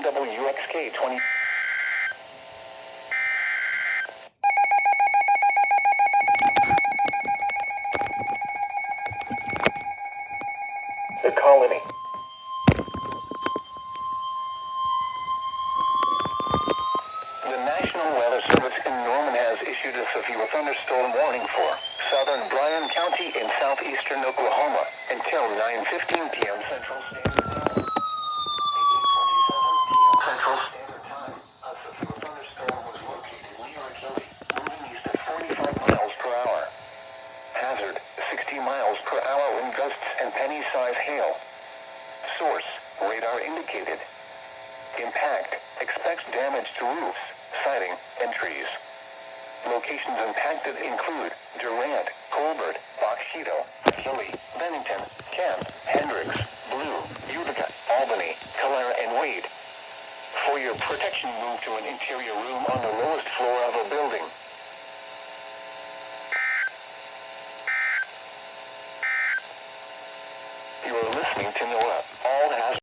on WXK22. The colony. The National Weather Service in Norman has issued a severe thunderstorm warning for southern Bryan County in southeastern Oklahoma until 9:15 p.m. Central Standard Time. At 8:27 p.m. Central Standard Time, a severe thunderstorm was located near Achille, moving east at 45 miles per hour. Hazard, 60 miles per hour wind gusts and penny-size hail. Source, radar indicated. Impact, expects damage to roofs, siding, and trees. Locations impacted include Durant, Colbert, Boxito, Achille, Bennington, Kent, Hendricks, Blue, Utica, Albany, Tulare, and Wade. For your protection, move to an interior room on the lowest floor of a building. You are listening to NOAA. All hazards